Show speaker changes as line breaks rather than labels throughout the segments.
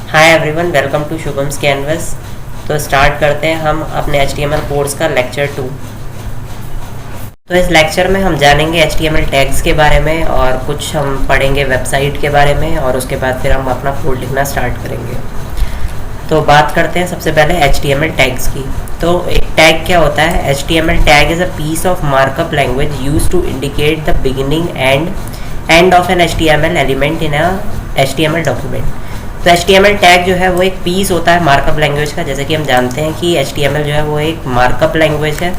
Hi everyone, welcome to Shubham's canvas. तो start करते हैं हम अपने HTML कोर्स का लेक्चर 2। तो इस लेक्चर में हम जानेंगे HTML टैग्स के बारे में और कुछ हम पढ़ेंगे वेबसाइट के बारे में, और उसके बाद फिर हम अपना कोड लिखना स्टार्ट करेंगे। तो बात करते हैं सबसे पहले HTML टैग्स की। तो एक टैग क्या होता है? HTML tag is a piece of markup language use to indicate the beginning and end of an HTML element in a HTML document. तो HTML टैग जो है वो एक पीस होता है मार्कअप लैंग्वेज का। जैसे कि हम जानते हैं कि HTML जो है वो एक मार्कअप लैंग्वेज है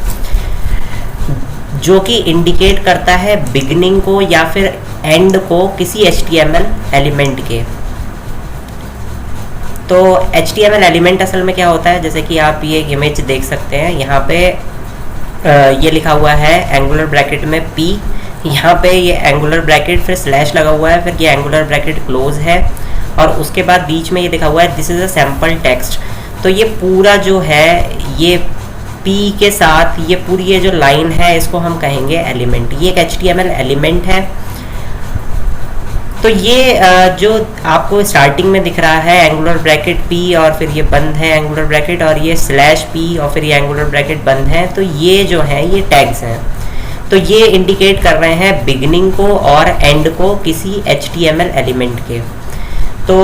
जो कि इंडिकेट करता है बिगिनिंग को या फिर एंड को किसी HTML एलिमेंट के। तो HTML एलिमेंट असल में क्या होता है, जैसे कि आप ये एक इमेज देख सकते हैं, यहाँ पे ये लिखा हुआ है एंगुलर ब्रैकेट में P, यहाँ पे ये एंगुलर ब्रैकेट फिर स्लैश लगा हुआ है, फिर ये एंगुलर ब्रैकेट क्लोज है, और उसके बाद बीच में ये लिखा हुआ है this is a sample text. तो ये पूरा जो है ये P के साथ ये पूरी ये जो लाइन है इसको हम कहेंगे एलिमेंट। ये एक HTML एलिमेंट है। तो ये जो आपको स्टार्टिंग में दिख रहा है एंगुलर ब्रैकेट P और फिर ये बंद है एंगुलर ब्रैकेट, और ये स्लैश P और फिर ये एंगुलर ब्रैकेट बंद है, तो ये जो है ये टैग्स हैं। तो ये इंडिकेट कर रहे हैं बिगिनिंग को और एंड को किसी HTML एलिमेंट के। तो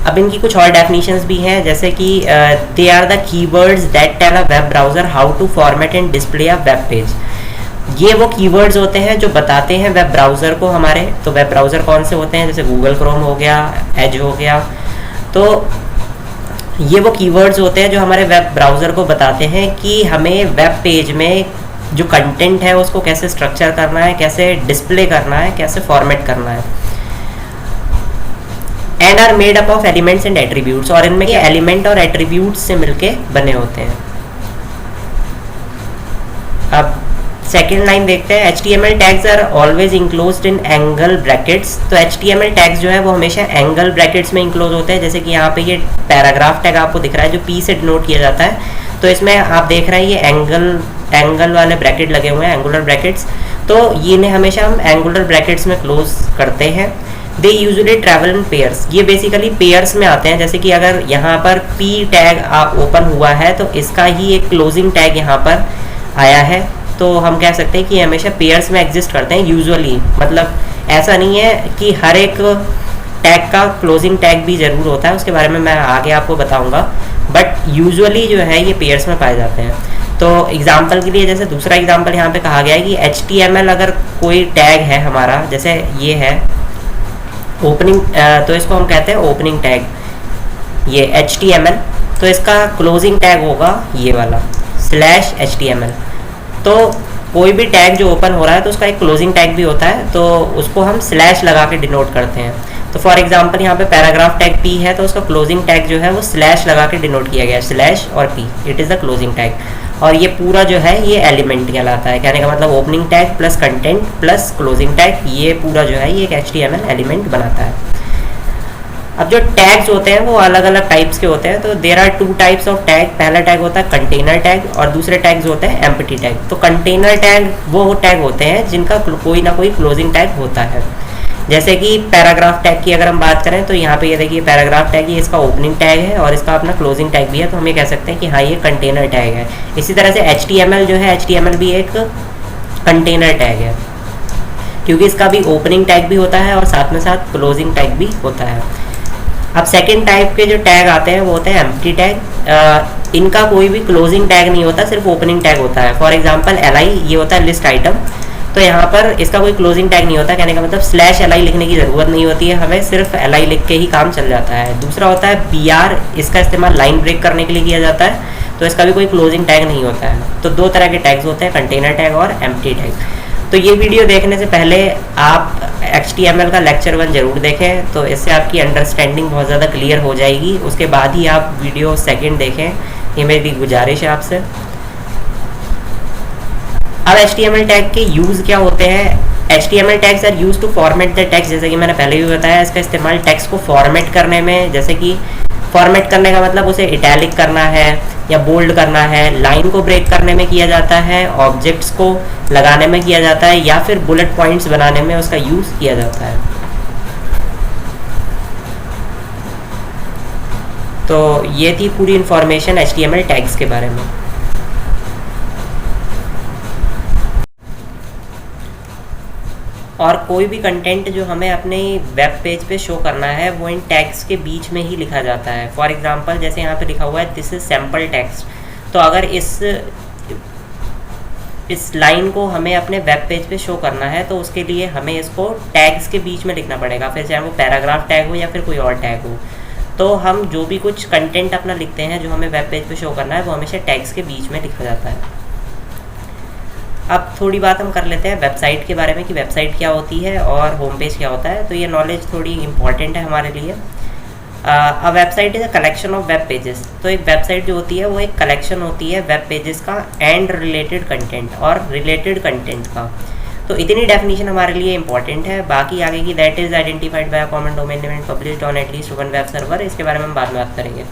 अब इनकी कुछ और डेफिनेशंस भी हैं, जैसे कि they are the keywords that tell a web browser how to format and display a web page. ये वो कीवर्ड्स होते हैं जो बताते हैं वेब ब्राउज़र को हमारे। तो वेब ब्राउज़र कौन से होते हैं? जैसे गूगल क्रोम हो गया, एज हो गया। तो ये वो कीवर्ड्स होते हैं जो हमारे वेब ब्राउज़र को बताते हैं कि हमें वेब पेज में जो कंटेंट है उसको कैसे स्ट्रक्चर करना है, कैसे डिस्प्ले करना है, कैसे फॉर्मेट करना है। And are made up of elements and attributes, और इनमें ये एलिमेंट और एट्रीब्यूट्स से मिलके बने होते हैं। अब सेकेंड लाइन देखते हैं, HTML tags are always enclosed in angle brackets. तो HTML टैग्स जो है वो हमेशा एंगल ब्रैकेट्स में इंक्लोज होते हैं। जैसे कि यहाँ पे ये पैराग्राफ टैग आपको दिख रहा है जो P से डिनोट किया जाता है, तो इसमें आप देख रहे हैं ये एंगल वाले ब्रैकेट लगे हुए हैं, एंगुलर ब्रैकेट्स। तो ये हमेशा हम एंगुलर ब्रैकेट्स में क्लोज करते हैं। They usually travel in pairs, ये बेसिकली पेयर्स में आते हैं। जैसे कि अगर यहाँ पर P टैग ओपन हुआ है तो इसका ही एक क्लोजिंग टैग यहाँ पर आया है, तो हम कह सकते हैं कि हमेशा पेयर्स में एग्जिस्ट करते हैं यूजुअली। मतलब ऐसा नहीं है कि हर एक टैग का क्लोजिंग टैग भी ज़रूर होता है, उसके बारे में मैं आगे आपको बताऊंगा, बट यूजुअली जो है ये पेयर्स में पाए जाते हैं। तो एग्जांपल के लिए जैसे दूसरा एग्जांपल यहाँ पे कहा गया है कि HTML अगर कोई टैग है हमारा, जैसे ये है ओपनिंग, तो इसको हम कहते हैं ओपनिंग टैग, ये HTML, तो इसका क्लोजिंग टैग होगा ये वाला /HTML। तो कोई भी टैग जो ओपन हो रहा है तो उसका एक क्लोजिंग टैग भी होता है, तो उसको हम स्लैश लगा के डिनोट करते हैं। तो फॉर एग्जांपल यहाँ पे पैराग्राफ टैग P है, तो उसका क्लोजिंग टैग जो है वो स्लैश लगा के डिनोट किया गया है, स्लैश और P, it is the closing tag. और ये पूरा जो है ये एलिमेंट कहलाता है। कहने का मतलब opening tag plus content plus closing tag, ये पूरा जो है ये एक HTML एलिमेंट बनाता है। अब जो टैग्स होते हैं वो अलग अलग टाइप्स के होते हैं। तो there are 2 types of tag. पहला टैग होता है कंटेनर टैग और दूसरे टैग्स होते हैं एम्प्टी टैग। तो कंटेनर टैग वो टैग होते हैं जिनका कोई ना कोई क्लोजिंग टैग होता है। जैसे कि पैराग्राफ टैग की अगर हम बात करें तो यहाँ पे ये देखिए पैराग्राफ टैग, ये इसका ओपनिंग टैग है और इसका अपना क्लोजिंग टैग भी है, तो हम ये कह सकते हैं कि हाँ ये कंटेनर टैग है। इसी तरह से HTML जो है, HTML भी एक कंटेनर टैग है, क्योंकि इसका भी ओपनिंग टैग भी होता है और साथ में साथ क्लोजिंग टैग भी होता है। अब सेकेंड टाइप के जो टैग आते हैं वो होते हैं एम्प्टी टैग। इनका कोई भी क्लोजिंग टैग नहीं होता, सिर्फ ओपनिंग टैग होता है। फॉर एग्जांपल LI, ये होता है लिस्ट आइटम, तो यहाँ पर इसका कोई क्लोजिंग टैग नहीं होता। कहने का मतलब /LI लिखने की ज़रूरत नहीं होती है, हमें सिर्फ LI लिख के ही काम चल जाता है। दूसरा होता है BR, इसका इस्तेमाल लाइन ब्रेक करने के लिए किया जाता है, तो इसका भी कोई क्लोजिंग टैग नहीं होता है। तो 2 तरह के टैग्स होते हैं, कंटेनर टैग और एम्प्टी टैग। तो ये वीडियो देखने से पहले आप HTML का लेक्चर 1 जरूर देखें, तो इससे आपकी अंडरस्टैंडिंग बहुत ज़्यादा क्लियर हो जाएगी। उसके बाद ही आप वीडियो सेकंड देखें, ये मेरी गुजारिश है आपसे। अब HTML टैग के यूज़ क्या होते हैं? HTML tags are use to format the text. जैसे कि मैंने पहले भी बताया, इसका इस्तेमाल टेक्स्ट को फॉर्मेट करने में, जैसे कि फॉर्मेट करने का मतलब उसे इटैलिक करना है या बोल्ड करना है, लाइन को ब्रेक करने में किया जाता है, ऑब्जेक्ट्स को लगाने में किया जाता है, या फिर बुलेट पॉइंट्स बनाने में उसका यूज़ किया जाता है। तो ये थी पूरी इन्फॉर्मेशन HTML टैग्स के बारे में। और कोई भी कंटेंट जो हमें अपने वेब पेज पे शो करना है वो इन टैग्स के बीच में ही लिखा जाता है। फॉर एग्जांपल जैसे यहाँ पे लिखा हुआ है दिस इज सैम्पल टेक्स्ट, तो अगर इस लाइन को हमें अपने वेब पेज पे शो करना है तो उसके लिए हमें इसको टैग्स के बीच में लिखना पड़ेगा, फिर चाहे वो पैराग्राफ टैग हो या फिर कोई और टैग हो। तो हम जो भी कुछ कंटेंट अपना लिखते हैं जो हमें वेब पेज पे शो करना है वो हमेशा टैग्स के बीच में लिखा जाता है। अब थोड़ी बात हम कर लेते हैं वेबसाइट के बारे में कि वेबसाइट क्या होती है और होम पेज क्या होता है। तो ये नॉलेज थोड़ी इंपॉर्टेंट है हमारे लिए। A website is a collection of web pages. तो एक वेबसाइट जो होती है वो एक कलेक्शन होती है वेब पेजेस का एंड रिलेटेड कंटेंट और रिलेटेड कंटेंट का। तो इतनी डेफिनेशन हमारे लिए इंपॉर्टेंट है। बाकी आगे की that is identified by common domain name and published on at least one web server, इसके बारे में हम बाद में बात करेंगे।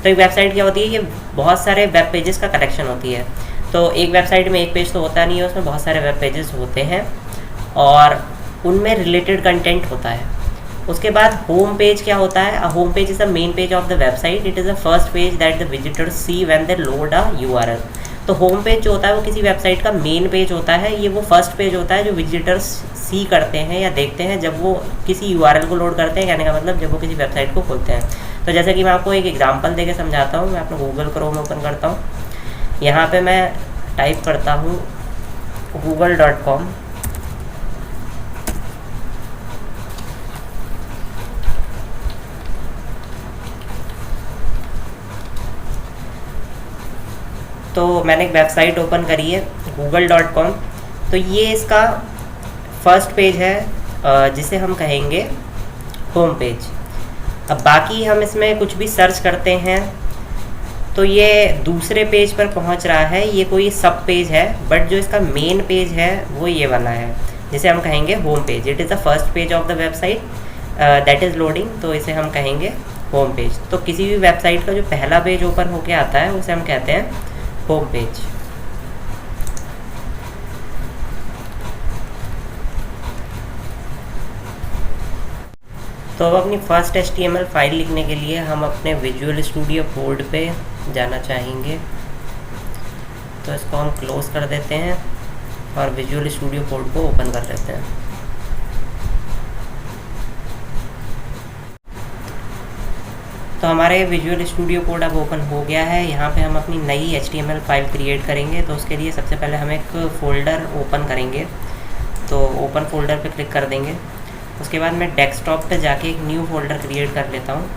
तो एक वेबसाइट क्या होती है, ये बहुत सारे वेब पेजेस का कलेक्शन होती है। तो एक वेबसाइट में एक पेज तो होता नहीं है, उसमें बहुत सारे वेब पेजेस होते हैं और उनमें रिलेटेड कंटेंट होता है। उसके बाद होम पेज क्या होता है, home page is the main page of the website, it is the first page that the visitors see when they load a URL। तो होम पेज जो होता है वो किसी वेबसाइट का मेन पेज होता है, ये वो फर्स्ट पेज होता है जो विजिटर्स सी करते हैं या देखते हैं जब वो किसी URL को लोड करते हैं, कहने का मतलब जब वो किसी वेबसाइट को खोलते हैं। तो जैसे कि मैं आपको एक एग्जांपल देके समझाता हूँ। मैं अपना गूगल क्रोम ओपन करता हूँ, यहाँ पे मैं टाइप करता हूँ google.com। तो मैंने एक वेबसाइट ओपन करी है google.com। तो ये इसका फर्स्ट पेज है जिसे हम कहेंगे होम पेज। अब बाकी हम इसमें कुछ भी सर्च करते हैं तो ये दूसरे पेज पर पहुंच रहा है, ये कोई सब पेज है, बट जो इसका मेन पेज है वो ये वाला है जिसे हम कहेंगे home page. It is the first page of the website that is loading, तो इसे हम कहेंगे होम पेज। तो किसी भी वेबसाइट का जो पहला पेज ओपन होके आता है उसे हम कहते हैं होम पेज। तो अब अपनी फर्स्ट HTML फाइल लिखने के लिए हम अपने विजुअल स्टूडियो कोड पे जाना चाहेंगे। तो इसको हम क्लोज कर देते हैं और विजुअल स्टूडियो कोड को ओपन कर लेते हैं। तो हमारे विजुअल स्टूडियो कोड अब ओपन हो गया है। यहाँ पे हम अपनी नई HTML फाइल क्रिएट करेंगे। तो उसके लिए सबसे पहले हम एक फ़ोल्डर ओपन करेंगे, तो ओपन फोल्डर पे क्लिक कर देंगे। उसके बाद मैं डेस्कटॉप पे जाके एक न्यू फोल्डर क्रिएट कर लेता हूँ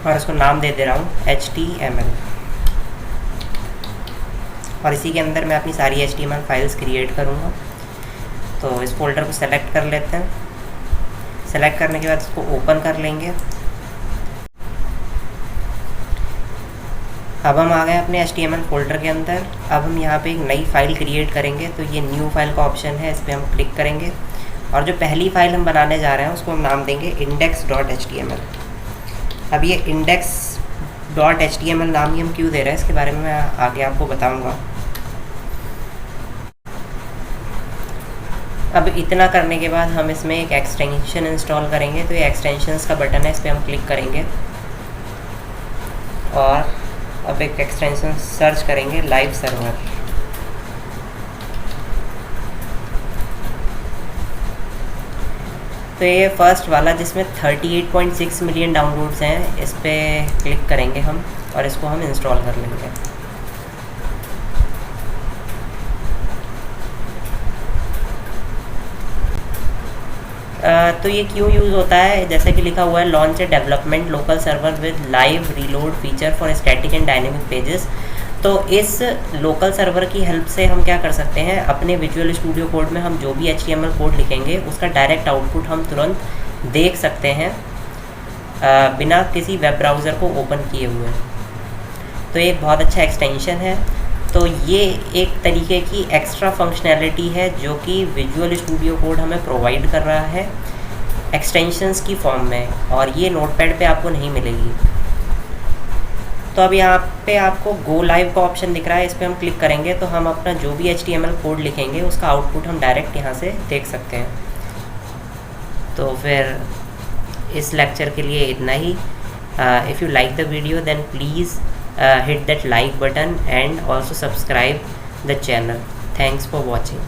और इसको नाम दे दे रहा हूँ HTML, और इसी के अंदर मैं अपनी सारी HTML फाइल्स क्रिएट करूँगा। तो इस फोल्डर को सेलेक्ट कर लेते हैं। सेलेक्ट करने के बाद इसको ओपन कर लेंगे। अब हम आ गए अपने HTML फोल्डर के अंदर। अब हम यहाँ पे एक नई फाइल क्रिएट करेंगे। तो ये न्यू फाइल का ऑप्शन है, इस पर हम क्लिक करेंगे और जो पहली फाइल हम बनाने जा रहे हैं उसको हम नाम देंगे index.html। अब ये index.html नाम ही हम क्यों दे रहे हैं इसके बारे में मैं आगे आपको बताऊंगा। अब इतना करने के बाद हम इसमें एक एक्सटेंशन इंस्टॉल करेंगे। तो ये एक्सटेंशंस का बटन है, इस पर हम क्लिक करेंगे और अब एक एक्सटेंशन सर्च करेंगे लाइव सर्वर। तो ये फर्स्ट वाला जिसमें 38.6 मिलियन डाउनलोड्स हैं, इस पर क्लिक करेंगे हम और इसको हम इंस्टॉल कर लेंगे। तो ये क्यों यूज़ होता है, जैसे कि लिखा हुआ है launch a development local server with live reload feature for static and dynamic pages. तो इस लोकल सर्वर की हेल्प से हम क्या कर सकते हैं, अपने विजुअल स्टूडियो कोड में हम जो भी HTML कोड लिखेंगे उसका डायरेक्ट आउटपुट हम तुरंत देख सकते हैं बिना किसी वेब ब्राउज़र को ओपन किए हुए। तो ये एक बहुत अच्छा एक्सटेंशन है। तो ये एक तरीके की एक्स्ट्रा फंक्शनैलिटी है जो कि विजुअल स्टूडियो कोड हमें प्रोवाइड कर रहा है एक्सटेंशंस की फॉर्म में, और ये नोटपैड पे आपको नहीं मिलेगी। तो अब यहाँ पे आपको गो लाइव का ऑप्शन दिख रहा है, इस पर हम क्लिक करेंगे तो हम अपना जो भी HTML कोड लिखेंगे उसका आउटपुट हम डायरेक्ट यहाँ से देख सकते हैं। तो फिर इस लेक्चर के लिए इतना ही। If you like the video, then please hit that like button and also subscribe the channel. Thanks for watching.